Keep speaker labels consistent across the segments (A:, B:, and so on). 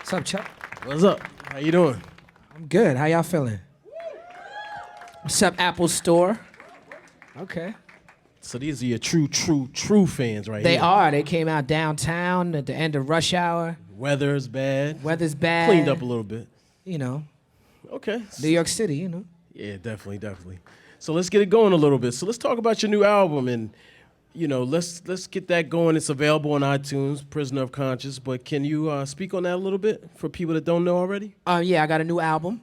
A: What's up, Chuck?
B: What's up? How you doing?
A: I'm good. How y'all feeling? What's up, Apple Store? Okay.
B: So these are your true fans right
A: They
B: here.
A: are. They came out downtown at the end of rush hour.
B: Weather's bad.
A: Weather's bad.
B: Cleaned up a little bit.
A: You know,
B: Okay.
A: New York City, you know.
B: Yeah, definitely. So let's get it going a little bit. So let's talk about your new album and, let's get that going. It's available on iTunes, Prisoner of Conscience. But can you speak on that a little bit for people that don't know already?
A: Yeah, I got a new album.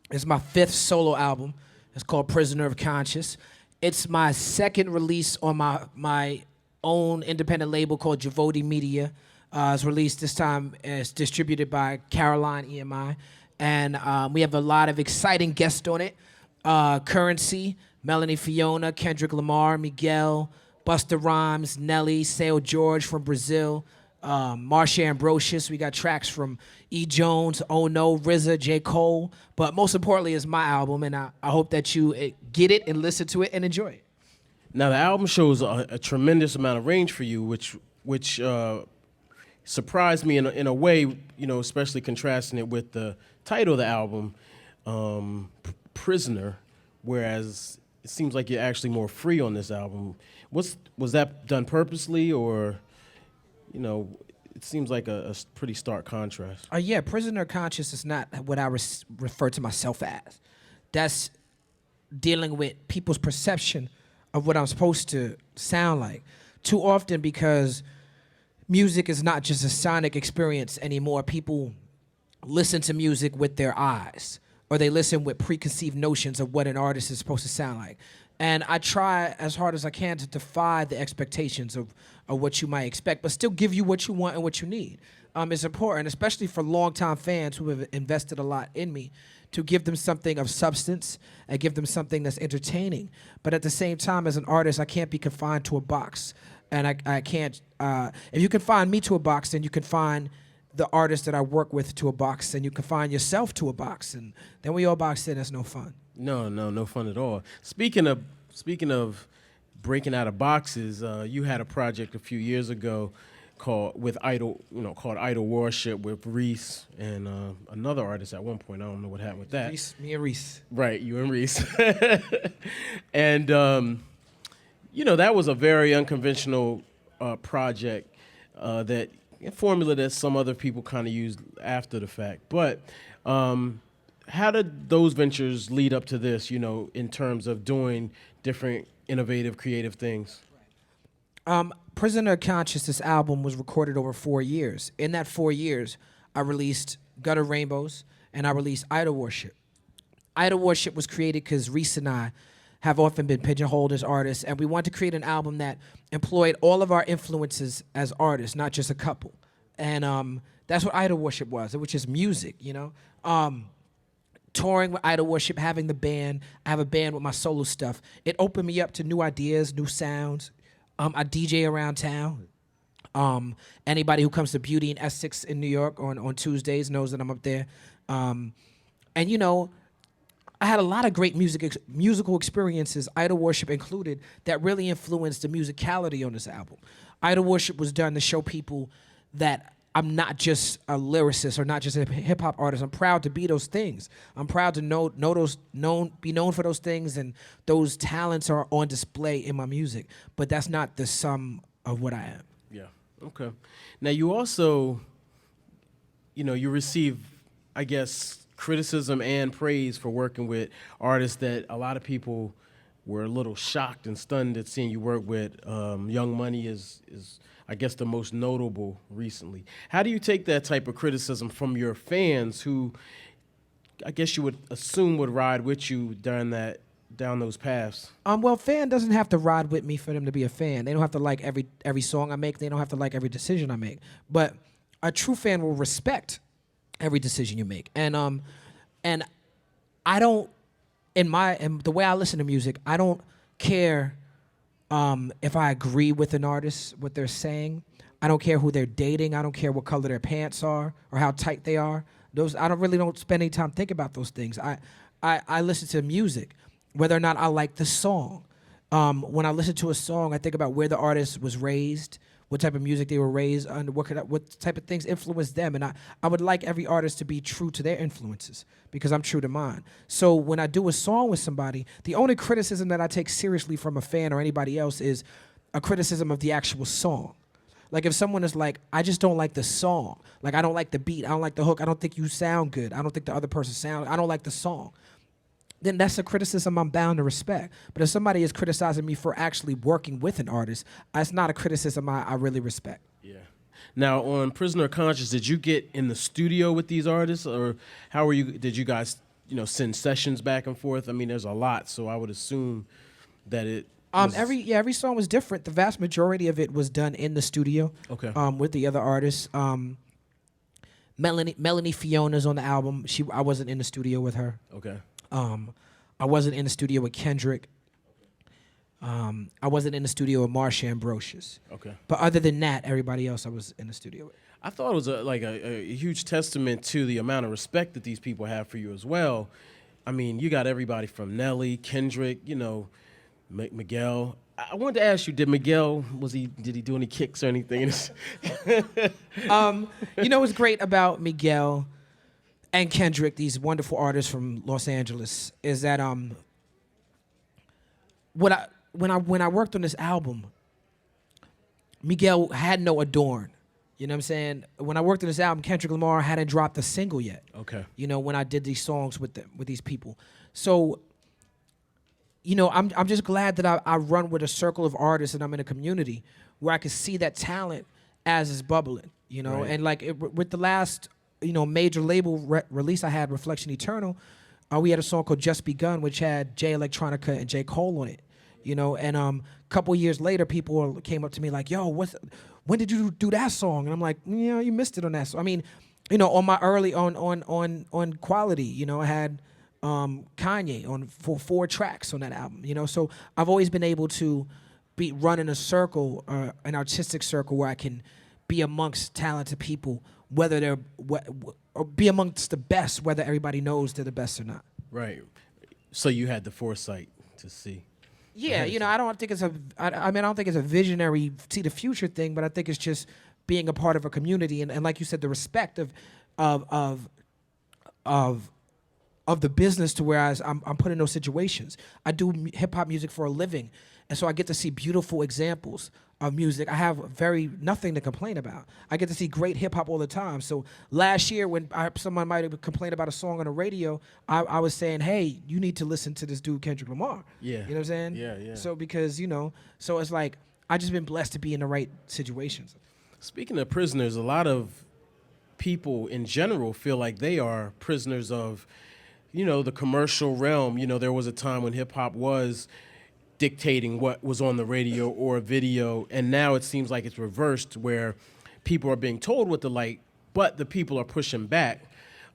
A: It's my 5th solo album. It's called Prisoner of Conscience. It's my 2nd release on my own independent label called Javotti Media. It's released this time. It's distributed by Caroline EMI. And we have a lot of exciting guests on it. Currency, Melanie Fiona, Kendrick Lamar, Miguel, Busta Rhymes, Nelly, Seu George from Brazil, Marsha Ambrosius. We got tracks from E. Jones, Oh No, RZA, J. Cole. But most importantly, it's my album, and I hope that you get it and listen to it and enjoy it.
B: Now the album shows a tremendous amount of range for you, which surprised me in a way, especially contrasting it with the title of the album, Prisoner, whereas it seems like you're actually more free on this album. Was that done purposely, or, it seems like a pretty stark contrast?
A: Yeah, Prisoner of Conscience is not what I refer to myself as. That's dealing with people's perception of what I'm supposed to sound like. Too often, because music is not just a sonic experience anymore, people listen to music with their eyes, or they listen with preconceived notions of what an artist is supposed to sound like. And I try as hard as I can to defy the expectations of what you might expect, but still give you what you want and what you need. It's important, especially for longtime fans who have invested a lot in me, to give them something of substance and give them something that's entertaining. But at the same time, as an artist, I can't be confined to a box. And I can't, if you confine me to a box, then you confine the artists that I work with to a box, and you confine yourself to a box, and then we all box in. That's no fun.
B: No fun at all. Speaking of breaking out of boxes, you had a project a few years ago called Idol Worship with Reese and another artist at one point. I don't know what happened with that.
A: Me and Reese.
B: Right, you and Reese. And that was a very unconventional project that a formula that some other people kind of used after the fact. But how did those ventures lead up to this, in terms of doing different innovative, creative things?
A: Prisoner of Conscience, this album was recorded over 4 years. In that 4 years, I released Gutter Rainbows and I released Idol Worship. Idol Worship was created because Reese and I have often been pigeonholed as artists, and we wanted to create an album that employed all of our influences as artists, not just a couple. And that's what Idol Worship was, which is music, touring with Idol Worship, having the band. I have a band with my solo stuff. It opened me up to new ideas, new sounds. I DJ around town. Anybody who comes to Beauty in Essex in New York on Tuesdays knows that I'm up there. I had a lot of great musical experiences, Idol Worship included, that really influenced the musicality on this album. Idol Worship was done to show people that I'm not just a lyricist or not just a hip-hop artist. I'm proud to be those things. I'm proud to be known for those things, and those talents are on display in my music. But that's not the sum of what I am.
B: Yeah, okay. Now, you also, you receive, I guess, criticism and praise for working with artists that a lot of people were a little shocked and stunned at seeing you work with. Young Money is I guess the most notable recently. How do you take that type of criticism from your fans who I guess you would assume would ride with you down those paths?
A: Well, fan doesn't have to ride with me for them to be a fan. They don't have to like every song I make. They don't have to like every decision I make. But a true fan will respect every decision you make. And I don't, in the way I listen to music, I don't care if I agree with an artist, what they're saying. I don't care who they're dating. I don't care what color their pants are or how tight they are. I don't spend any time thinking about those things. I listen to music, whether or not I like the song. When I listen to a song, I think about where the artist was raised, what type of music they were raised under, what type of things influenced them. And I would like every artist to be true to their influences because I'm true to mine. So when I do a song with somebody, the only criticism that I take seriously from a fan or anybody else is a criticism of the actual song. Like if someone is like, I just don't like the song. Like I don't like the beat. I don't like the hook. I don't think you sound good. I don't think the other person sound. I don't like the song. Then that's a criticism I'm bound to respect. But if somebody is criticizing me for actually working with an artist, that's not a criticism I really respect.
B: Yeah. Now on Prisoner of Conscience, did you get in the studio with these artists, or how were you? Did you guys, send sessions back and forth? I mean, there's a lot, so I would assume that it.
A: Every song was different. The vast majority of it was done in the studio.
B: Okay.
A: With the other artists. Melanie Fiona's on the album. I wasn't in the studio with her.
B: Okay.
A: I wasn't in the studio with Kendrick. I wasn't in the studio with Marsha Ambrosius.
B: Okay.
A: But other than that, everybody else I was in the studio with.
B: I thought it was a huge testament to the amount of respect that these people have for you as well. I mean, you got everybody from Nelly, Kendrick, Miguel. I wanted to ask you, did he do any kicks or anything?
A: What's great about Miguel and Kendrick, these wonderful artists from Los Angeles, is that when I worked on this album, Miguel had no Adorn. You know what I'm saying? When I worked on this album, Kendrick Lamar hadn't dropped a single yet.
B: Okay.
A: When I did these songs with these people. So, I'm just glad that I run with a circle of artists and I'm in a community where I can see that talent as it's bubbling,
B: Right.
A: And with the last, major label release I had, Reflection Eternal, we had a song called Just Begun, which had Jay Electronica and J. Cole on it, and a couple years later, people came up to me like, yo, when did you do that song? And I'm like, you missed it on that song. I mean, on my early, on Quality, I had Kanye on for 4 tracks on that album, so I've always been able to run in a circle, an artistic circle where I can be amongst talented people, whether they're or be amongst the best, whether everybody knows they're the best or not.
B: Right. So you had the foresight to see.
A: Yeah, I don't think it's I don't think it's a visionary see the future thing, but I think it's just being a part of a community and like you said, the respect of the business to where I'm put in those situations. I do hip hop music for a living, and so I get to see beautiful examples of music. I have nothing to complain about. I get to see great hip hop all the time. So last year when someone might have complained about a song on the radio, I was saying, hey, you need to listen to this dude Kendrick Lamar.
B: Yeah.
A: You know what I'm saying?
B: Yeah.
A: So because, so it's like I just been blessed to be in the right situations.
B: Speaking of prisoners, a lot of people in general feel like they are prisoners of, the commercial realm. There was a time when hip hop was dictating what was on the radio or video, and now it seems like it's reversed where people are being told what to like, but the people are pushing back.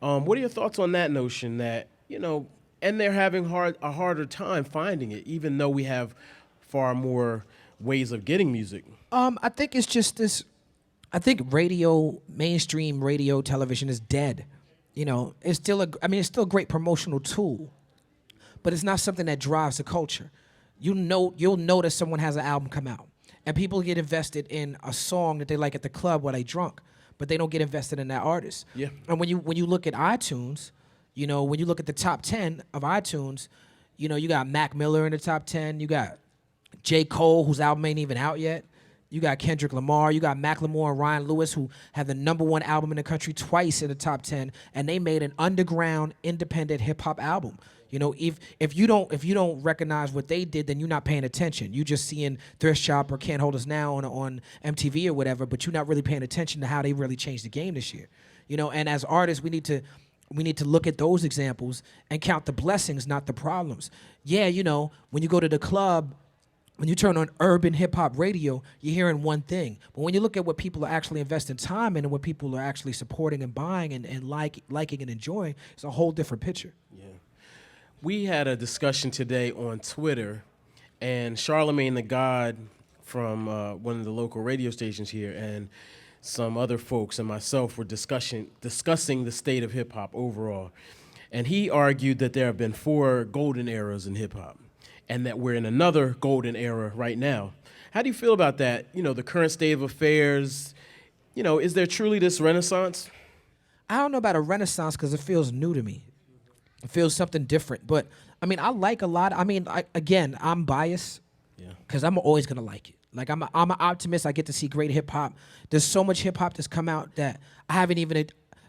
B: What are your thoughts on that notion that, and they're having a harder time finding it, even though we have far more ways of getting music?
A: I think it's just this. I think mainstream radio, television is dead. It's still a great promotional tool, but it's not something that drives the culture. You'll notice someone has an album come out, and people get invested in a song that they like at the club while they drunk, but they don't get invested in that artist.
B: Yeah.
A: And when you look at iTunes, when you look at the top 10 of iTunes, you got Mac Miller in the top 10, you got J. Cole, whose album ain't even out yet. You got Kendrick Lamar, you got Macklemore and Ryan Lewis, who have the #1 album in the country twice in the top 10, and they made an underground, independent hip hop album. If you don't recognize what they did, then you're not paying attention. You just seeing Thrift Shop or Can't Hold Us Now on MTV or whatever, but you're not really paying attention to how they really changed the game this year. And as artists, we need to look at those examples and count the blessings, not the problems. Yeah, when you go to the club, when you turn on urban hip-hop radio, you're hearing one thing. But when you look at what people are actually investing time in and what people are actually supporting and buying and liking and enjoying, it's a whole different picture.
B: Yeah. We had a discussion today on Twitter, and Charlemagne the God from one of the local radio stations here and some other folks and myself were discussing the state of hip-hop overall. And he argued that there have been 4 golden eras in hip-hop, and that we're in another golden era right now. How do you feel about that? You know, the current state of affairs. You know, is there truly this renaissance?
A: I don't know about a renaissance because it feels new to me. It feels something different. But I mean, I like a lot. I mean, again, I'm biased
B: Yeah.
A: because I'm always gonna like it. Like I'm an optimist. I get to see great hip hop. There's so much hip hop that's come out that I haven't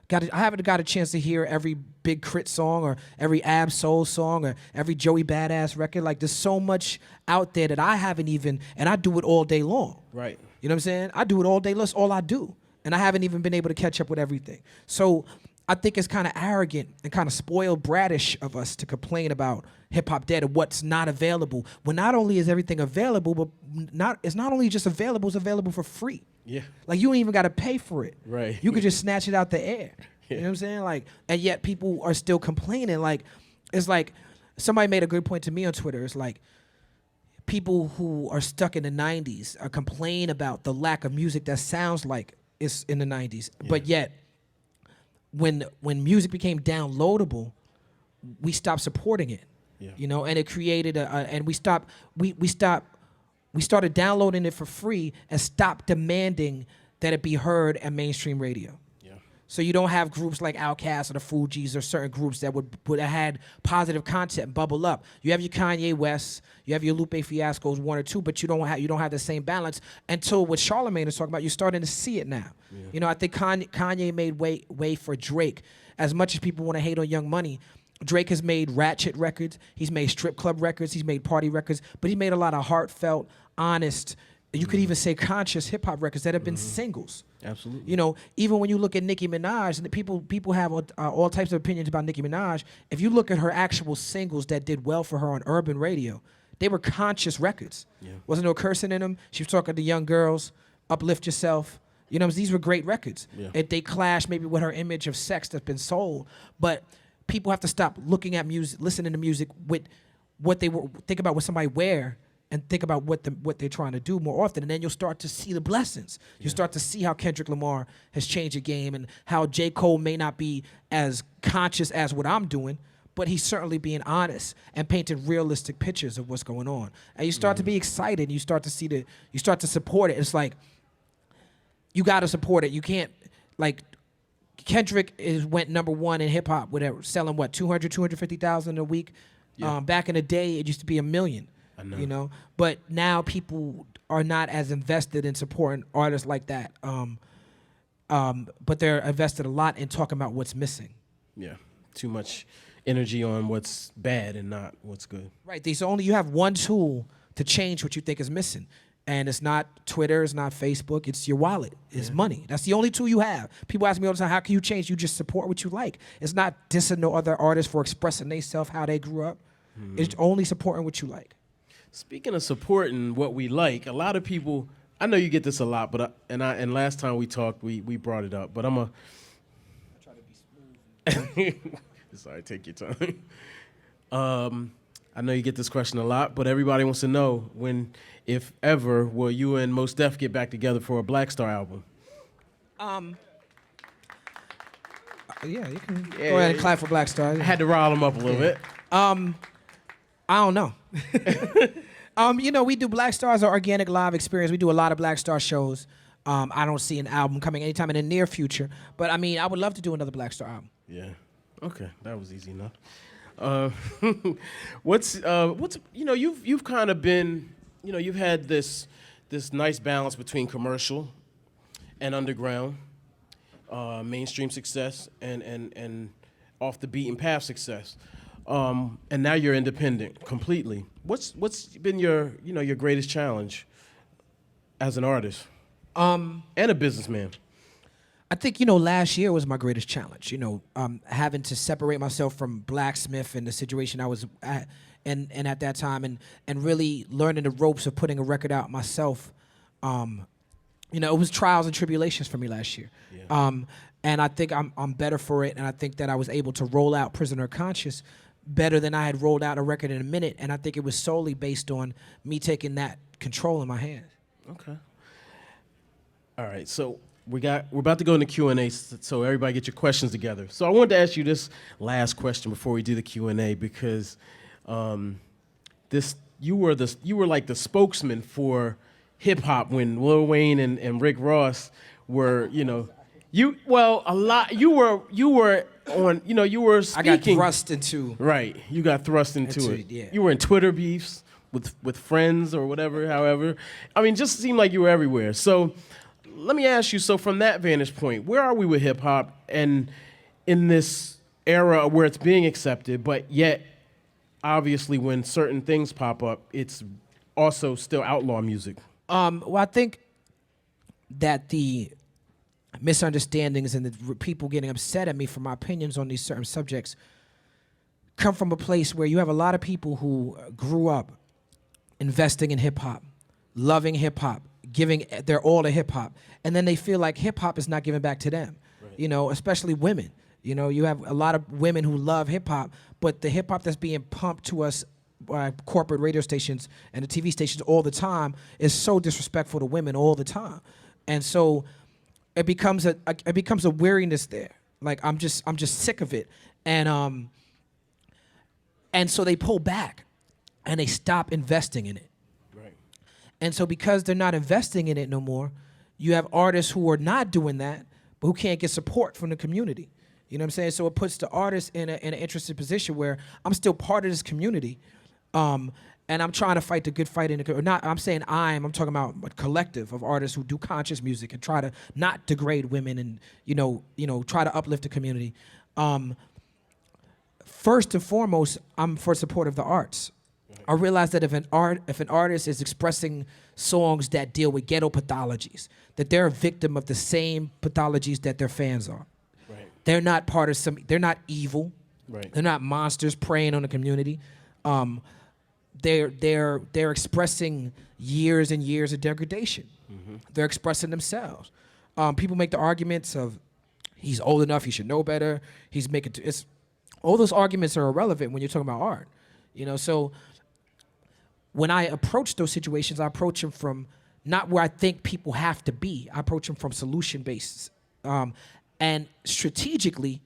A: got a chance to hear every Big Crit song or every Ab Soul song or every Joey Badass record. Like there's so much out there that I haven't even, and I do it all day long.
B: Right.
A: You know what I'm saying? I do it all day. That's all I do. And I haven't even been able to catch up with everything. So I think it's kind of arrogant and kind of spoiled bratish of us to complain about hip hop dead and what's not available. When not only is everything available, but it's not only just available, it's available for free.
B: Yeah.
A: Like you don't even got to pay for it.
B: Right.
A: You could just snatch it out the air. You know what I'm saying? Like, and yet people are still complaining. Like, it's like somebody made a good point to me on Twitter. It's like people who are stuck in the 90s are complaining about the lack of music that sounds like it's in the 90s.
B: Yeah.
A: But yet, when music became downloadable, we stopped supporting it.
B: Yeah.
A: You know, and it created and we started downloading it for free and stopped demanding that it be heard at mainstream radio.
B: Yeah.
A: So you don't have groups like Outkast or the Fugees or certain groups that would have had positive content and bubble up. You have your Kanye West, you have your Lupe Fiascos, one or two, but you don't have the same balance until what Charlamagne is talking about. You're starting to see it now. Yeah. You know, I think Kanye made way for Drake. As much as people want to hate on Young Money, Drake has made ratchet records, he's made strip club records, he's made party records, but he made a lot of heartfelt, honest, you could even say conscious hip hop records that have been singles.
B: Absolutely.
A: You know, even when you look at Nicki Minaj, and people have all types of opinions about Nicki Minaj. If you look at her actual singles that did well for her on urban radio, they were conscious records.
B: Yeah.
A: Wasn't no cursing in them. She was talking to young girls, uplift yourself. You know, these were great records.
B: Yeah.
A: They clash maybe with her image of sex that's been sold, but people have to stop looking at music, listening to music with what they think about what somebody wear and think about what they're trying to do more often, and then you'll start to see the blessings. You'll start to see how Kendrick Lamar has changed the game and how J. Cole may not be as conscious as what I'm doing, but he's certainly being honest and painted realistic pictures of what's going on. And you start to be excited, and you start to support it. It's like, you got to support it. You can't, like, Kendrick went number one in hip hop, selling what, 250,000 a week.
B: Yeah.
A: Back in the day, it used to be 1 million.
B: I know.
A: You know, but now people are not as invested in supporting artists like that. But they're invested a lot in talking about what's missing.
B: Yeah, too much energy on what's bad and not what's good.
A: Right. You have one tool to change what you think is missing. And it's not Twitter, it's not Facebook, it's your wallet, it's money. That's the only tool you have. People ask me all the time, how can you change? You just support what you like. It's not dissing no other artists for expressing themselves, how they grew up. It's only supporting what you like.
B: Speaking of supporting what we like, a lot of people, I know you get this a lot, but and last time we talked, we brought it up, but I try to be smooth. Sorry, take your time. I know you get this question a lot, but everybody wants to know when, if ever, will you and Mos Def get back together for a Black Star album?
A: Yeah, you can go ahead and clap for Black Star.
B: I had to rile them up a little bit.
A: I don't know. You know, we do Black Star as an organic live experience. We do a lot of Black Star shows. I don't see an album coming anytime in the near future, but I mean, I would love to do another Black Star album.
B: Yeah. Okay, that was easy enough. What's you know, you've kind of been, you know, you've had this nice balance between commercial and underground, mainstream success and off the beaten path success. And now you're independent completely. What's been your greatest challenge as an artist and a businessman?
A: I think, you know, last year was my greatest challenge, you know, having to separate myself from Blacksmith and the situation I was at and at that time and really learning the ropes of putting a record out myself. You know, it was trials and tribulations for me last year. Yeah. And I think I'm better for it, and I think that I was able to roll out Prisoner of Conscious better than I had rolled out a record in a minute, and I think it was solely based on me taking that control in my hands.
B: Okay. All right, so we're about to go into Q&A, so everybody get your questions together. So I wanted to ask you this last question before we do the Q&A, because you were like the spokesman for hip hop when Lil Wayne and Rick Ross were, you were on, you were speaking.
A: I got thrust into.
B: Right, you got thrust into it.
A: Yeah.
B: You were in Twitter beefs with friends or whatever. However, I mean, just seemed like you were everywhere. So, let me ask you. So, from that vantage point, where are we with hip hop and in this era where it's being accepted, but yet, obviously, when certain things pop up, it's also still outlaw music?
A: Well, I think that the misunderstandings and the people getting upset at me for my opinions on these certain subjects come from a place where you have a lot of people who grew up investing in hip hop, loving hip hop, giving their all to hip hop, and then they feel like hip hop is not giving back to them. Right. Especially women. You have a lot of women who love hip hop, but the hip hop that's being pumped to us by corporate radio stations and the TV stations all the time is so disrespectful to women all the time, and so it becomes a weariness there. Like I'm just sick of it, and so they pull back, and they stop investing in it.
B: Right.
A: And so because they're not investing in it no more, you have artists who are not doing that, but who can't get support from the community. You know what I'm saying? So it puts the artist in an interesting position where I'm still part of this community, and I'm trying to fight the good fight in the. Or not. I'm saying I'm talking about a collective of artists who do conscious music and try to not degrade women and try to uplift the community. First and foremost, I'm for support of the arts. I realize that if an artist is expressing songs that deal with ghetto pathologies, that they're a victim of the same pathologies that their fans are.
B: Right.
A: They're not part of they're not evil.
B: Right.
A: They're not monsters preying on the community. They're expressing years and years of degradation. Mm-hmm. They're expressing themselves. People make the arguments of he's old enough, he should know better. All those arguments are irrelevant when you're talking about art. So when I approach those situations, I approach them from not where I think people have to be. I approach them from solution basis. And strategically,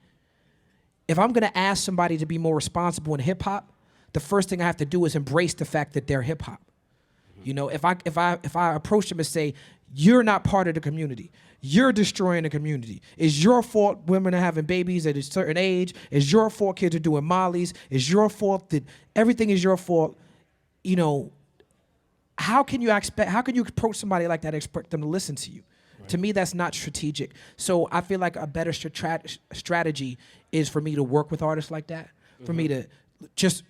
A: if I'm going to ask somebody to be more responsible in hip hop, the first thing I have to do is embrace the fact that they're hip hop. If I approach them and say, you're not part of the community, you're destroying the community. It's your fault women are having babies at a certain age. It's your fault kids are doing mollies. It's your fault that everything is your fault. How can you approach somebody like that and expect them to listen to you? Right. To me, that's not strategic. So I feel like a better strategy is for me to work with artists like that, for me to just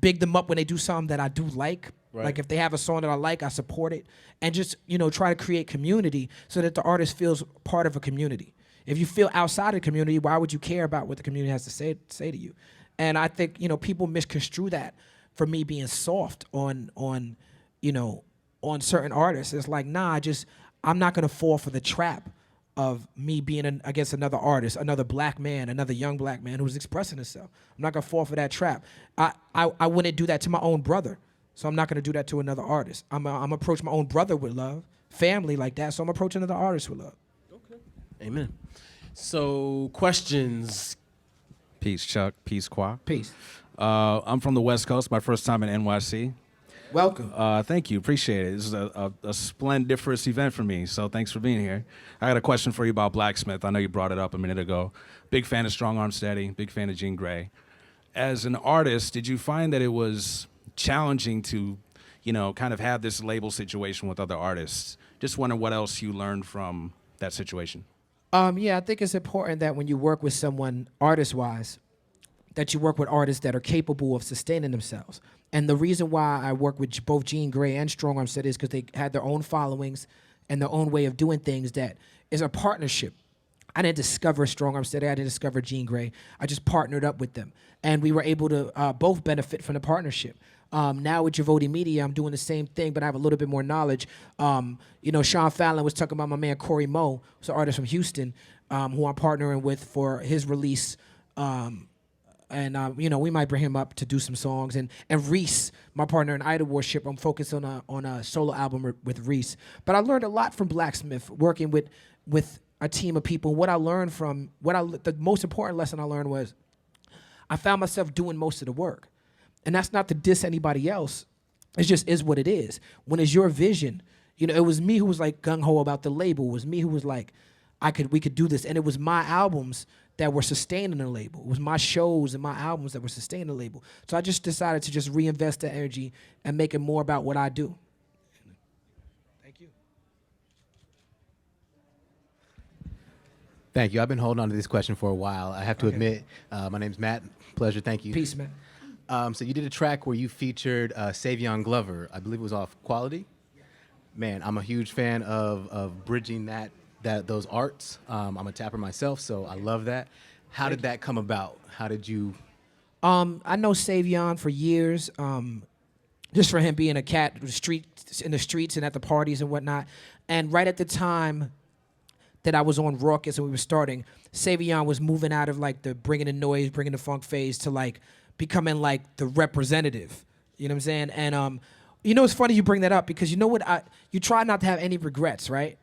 A: big them up when they do something that I do like. Right. Like if they have a song that I like, I support it, and just try to create community so that the artist feels part of a community. If you feel outside of the community, why would you care about what the community has to say to you? And I think people misconstrue that for me being soft on certain artists. It's like, nah, I'm not gonna fall for the trap of me being against another artist, another black man, another young black man who's expressing himself. I'm not gonna fall for that trap. I wouldn't do that to my own brother, so I'm not gonna do that to another artist. I'm approach my own brother with love, family like that, so I'm approaching another artist with love.
B: Okay. Amen. So questions.
C: Peace, Chuck. Peace, Qua.
A: Peace.
C: I'm from the West Coast. My first time in NYC.
A: Welcome.
C: Thank you. Appreciate it. This is a splendiferous event for me, so thanks for being here. I got a question for you about Blacksmith. I know you brought it up a minute ago. Big fan of Strong Arm Steady, big fan of Jean Grey. As an artist, did you find that it was challenging to, kind of have this label situation with other artists? Just wondering what else you learned from that situation.
A: Yeah, I think it's important that when you work with someone artist-wise, that you work with artists that are capable of sustaining themselves. And the reason why I work with both Jean Grey and Strong Arm Steady is because they had their own followings and their own way of doing things that is a partnership. I didn't discover Strong Arm Steady. I didn't discover Jean Grey. I just partnered up with them. And we were able to both benefit from the partnership. Now with Javotti Media, I'm doing the same thing, but I have a little bit more knowledge. Sean Fallon was talking about my man Cory Mo, who's an artist from Houston, who I'm partnering with for his release. We might bring him up to do some songs. And Reese, my partner in Idol Worship, I'm focused on a solo album with Reese. But I learned a lot from Blacksmith, working with a team of people. What I learned the most important lesson I learned was I found myself doing most of the work. And that's not to diss anybody else. It just is what it is. When it's your vision, You know, it was me who was like gung ho about the label. It was me who was like, we could do this, and it was my albums that were sustaining the label. It was my shows and my albums that were sustaining the label. So I just decided to just reinvest that energy and make it more about what I do. Thank you.
D: Thank you. I've been holding on to this question for a while. I have to admit, my name's Matt. Pleasure. Thank you.
A: Peace, man.
D: So you did a track where you featured Savion Glover. I believe it was off Quality. Man, I'm a huge fan of bridging those arts. I'm a tapper myself, so I love that. How did that come about? How did you?
A: I know Savion for years, just for him being a cat in the streets and at the parties and whatnot. And right at the time that I was on Raucous and we were starting, Savion was moving out of like the bringing the noise, bringing the funk phase to like becoming like the representative. You know what I'm saying? And you know, it's funny you bring that up because you know what? You try not to have any regrets, right?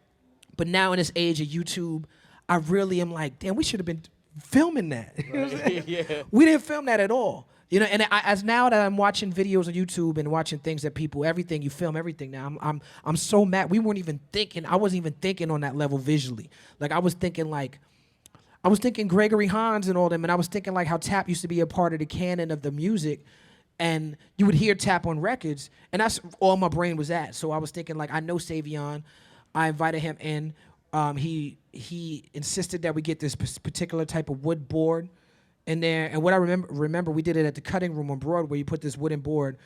A: But now in this age of YouTube, I really am like, damn, we should have been filming that. You know what I'm saying?
B: Yeah.
A: We didn't film that at all. You know, and as now that I'm watching videos on YouTube and watching things that everything you film, everything now, I'm so mad. We weren't even thinking. I wasn't even thinking on that level visually. Like I was thinking Gregory Hines and all them, and I was thinking like how Tap used to be a part of the canon of the music, and you would hear Tap on records, and that's all my brain was at. So I was thinking like I know Savion. I invited him in. He insisted that we get this particular type of wood board in there. And what I remember we did it at the Cutting Room on Broadway. You put this wooden board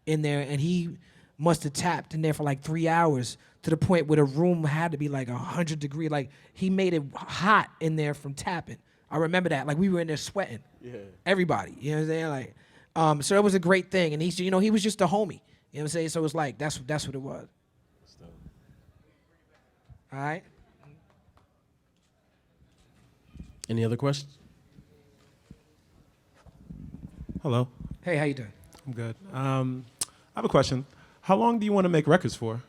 A: in there, and he must have tapped in there for like 3 hours to the point where the room had to be like 100 degrees. Like he made it hot in there from tapping. I remember that. Like we were in there sweating. Yeah. Everybody. You know what I'm saying? Like, so it was a great thing. And he was just a homie. You know what I'm saying? So it was like that's what it was. All right.
B: Any other questions?
E: Hello.
A: Hey, how you doing?
E: I'm good. I have a question. How long do you want to make records for?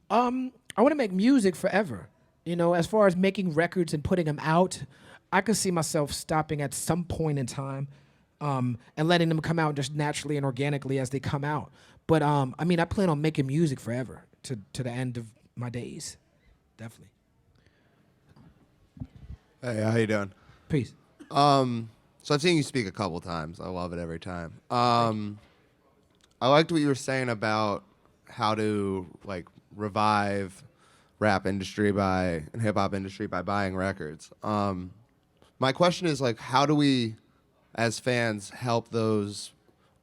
A: I want to make music forever. You know, as far as making records and putting them out, I could see myself stopping at some point in time, and letting them come out just naturally and organically as they come out. But I mean, I plan on making music forever to the end of my days. Definitely.
F: Hey, how you doing?
A: Peace.
F: So I've seen you speak a couple times. I love it every time. I liked what you were saying about how to like revive rap industry and hip hop industry by buying records. My question is like, how do we, as fans, help those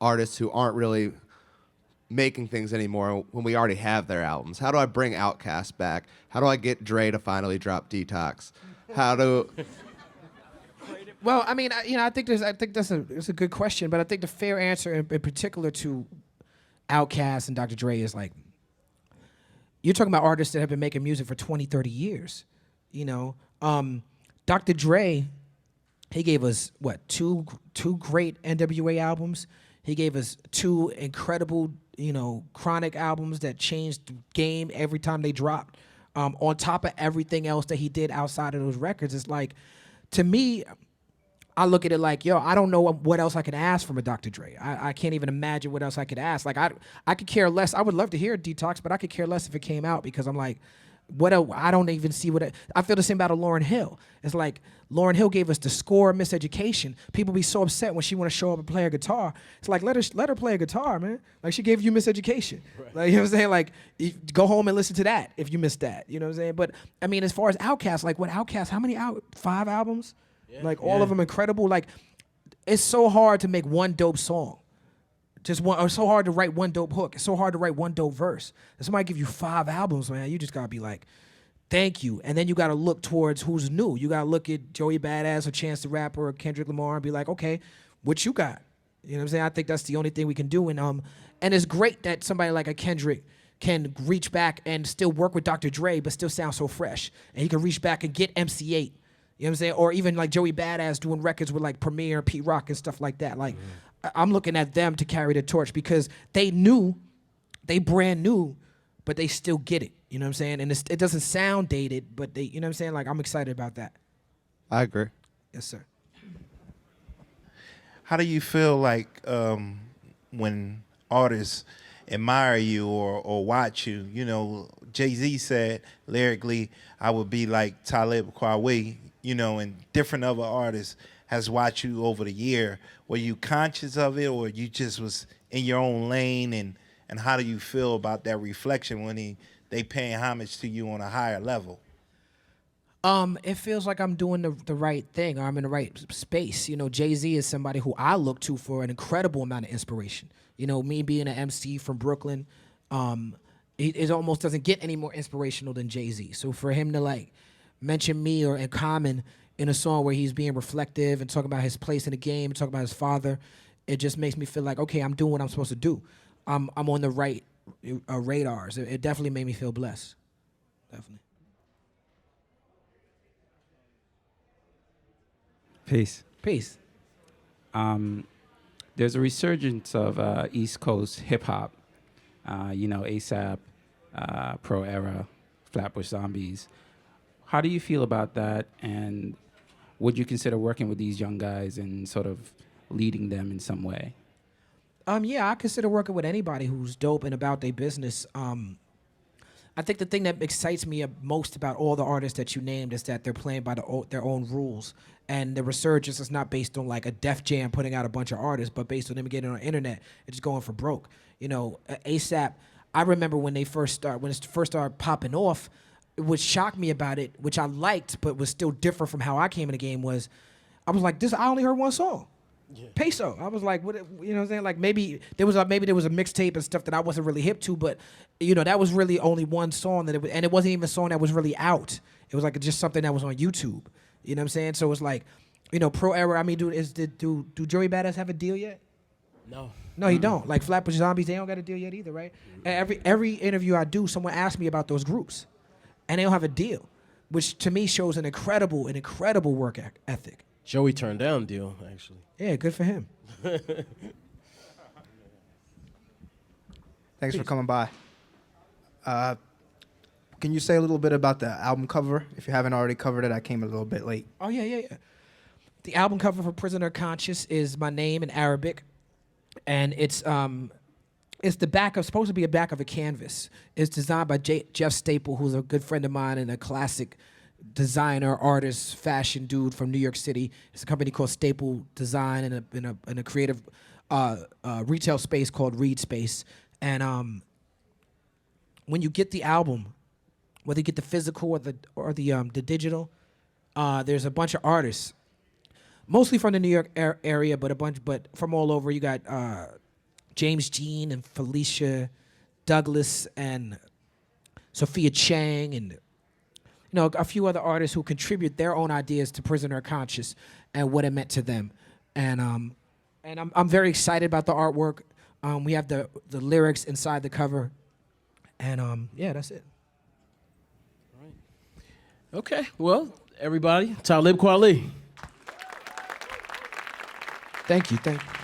F: artists who aren't really making things anymore when we already have their albums? How do I bring Outkast back? How do I get Dre to finally drop Detox?
A: Well, I mean, I think that's a good question, but I think the fair answer in particular to Outkast and Dr. Dre is like, you're talking about artists that have been making music for 20, 30 years. You know, Dr. Dre, he gave us two great NWA albums. He gave us 2 incredible, Chronic albums that changed the game every time they dropped. On top of everything else that he did outside of those records, it's like, to me, I look at it like, yo, I don't know what else I could ask from a Dr. Dre. I can't even imagine what else I could ask. Like, I could care less. I would love to hear Detox, but I could care less if it came out because I'm like, I don't even see I feel the same about a Lauryn Hill. It's like Lauryn Hill gave us the score of Miseducation. People be so upset when she want to show up and play a guitar. It's like, let her play a guitar, man. Like, she gave you Miseducation. Right. Like, you know what I'm saying? Like, go home and listen to that if you missed that. You know what I'm saying? But I mean, as far as Outkast, like, how many 5 albums? Yeah. Like, all of them incredible. Like, it's so hard to make one dope song. It's so hard to write one dope hook. It's so hard to write one dope verse. If somebody give you 5 albums, man, you just gotta be like, thank you. And then you gotta look towards who's new. You gotta look at Joey Badass or Chance the Rapper or Kendrick Lamar and be like, okay, what you got? You know what I'm saying? I think that's the only thing we can do. And it's great that somebody like a Kendrick can reach back and still work with Dr. Dre, but still sound so fresh. And he can reach back and get MC8. You know what I'm saying? Or even like Joey Badass doing records with like Premier, Pete Rock and stuff like that. Like, I'm looking at them to carry the torch because they brand new, but they still get it. You know what I'm saying? And it doesn't sound dated, but you know what I'm saying? Like, I'm excited about that.
F: I agree.
A: Yes, sir.
G: How do you feel like when artists admire you or watch you. You know, Jay-Z said lyrically, I would be like Talib Kweli, you know, and different other artists has watched you over the year. Were you conscious of it, or you just was in your own lane? And how do you feel about that reflection when they paying homage to you on a higher level?
A: It feels like I'm doing the right thing, or I'm in the right space. You know, Jay-Z is somebody who I look to for an incredible amount of inspiration. You know, me being an MC from Brooklyn, it almost doesn't get any more inspirational than Jay-Z. So for him to like mention me or in Common in a song where he's being reflective and talking about his place in the game, and talking about his father, it just makes me feel like, okay, I'm doing what I'm supposed to do. I'm on the right radars. It definitely made me feel blessed. Definitely.
H: Peace.
A: Peace.
H: There's a resurgence of East Coast hip hop. You know, ASAP, Pro Era, Flatbush Zombies. How do you feel about that? And would you consider working with these young guys and sort of leading them in some way?
A: Yeah, I consider working with anybody who's dope and about their business. I think the thing that excites me most about all the artists that you named is that they're playing by their own rules. And the resurgence is not based on like a Def Jam putting out a bunch of artists, but based on them getting on the internet and just going for broke. You know, ASAP, I remember when it first started popping off, what shocked me about it, which I liked, but was still different from how I came in the game, was I was like, I only heard one song. Yeah. Peso. I was like, what? You know what I'm saying? Like maybe there was a mixtape and stuff that I wasn't really hip to, but you know that was really only one song and it wasn't even a song that was really out. It was like just something that was on YouTube. You know what I'm saying? So it's like, you know, Pro Era. I mean, do Joey Badass have a deal yet? No, he don't. Like Flatbush Zombies, they don't got a deal yet either, right? And every interview I do, someone asks me about those groups, and they don't have a deal, which to me shows an incredible work ethic.
B: Joey turned down deal, actually.
A: Yeah, good for him.
I: Thanks for coming by. Can you say a little bit about the album cover? If you haven't already covered it, I came a little bit late.
A: Oh, yeah. The album cover for Prisoner Conscious is my name in Arabic, and it's the back of, supposed to be a back of a canvas. It's designed by Jeff Staple, who's a good friend of mine and a classic designer, artist, fashion dude from New York City. It's a company called Staple Design in a creative retail space called Reed Space. And when you get the album, whether you get the physical or the digital, there's a bunch of artists, mostly from the New York area, but from all over. You got James Jean and Felicia Douglas and Sophia Chang and a few other artists who contribute their own ideas to Prisoner Conscious and what it meant to them. And I'm very excited about the artwork. We have the lyrics inside the cover. And yeah, that's it.
B: All right. Okay, well, everybody, Talib Kweli.
A: Thank you.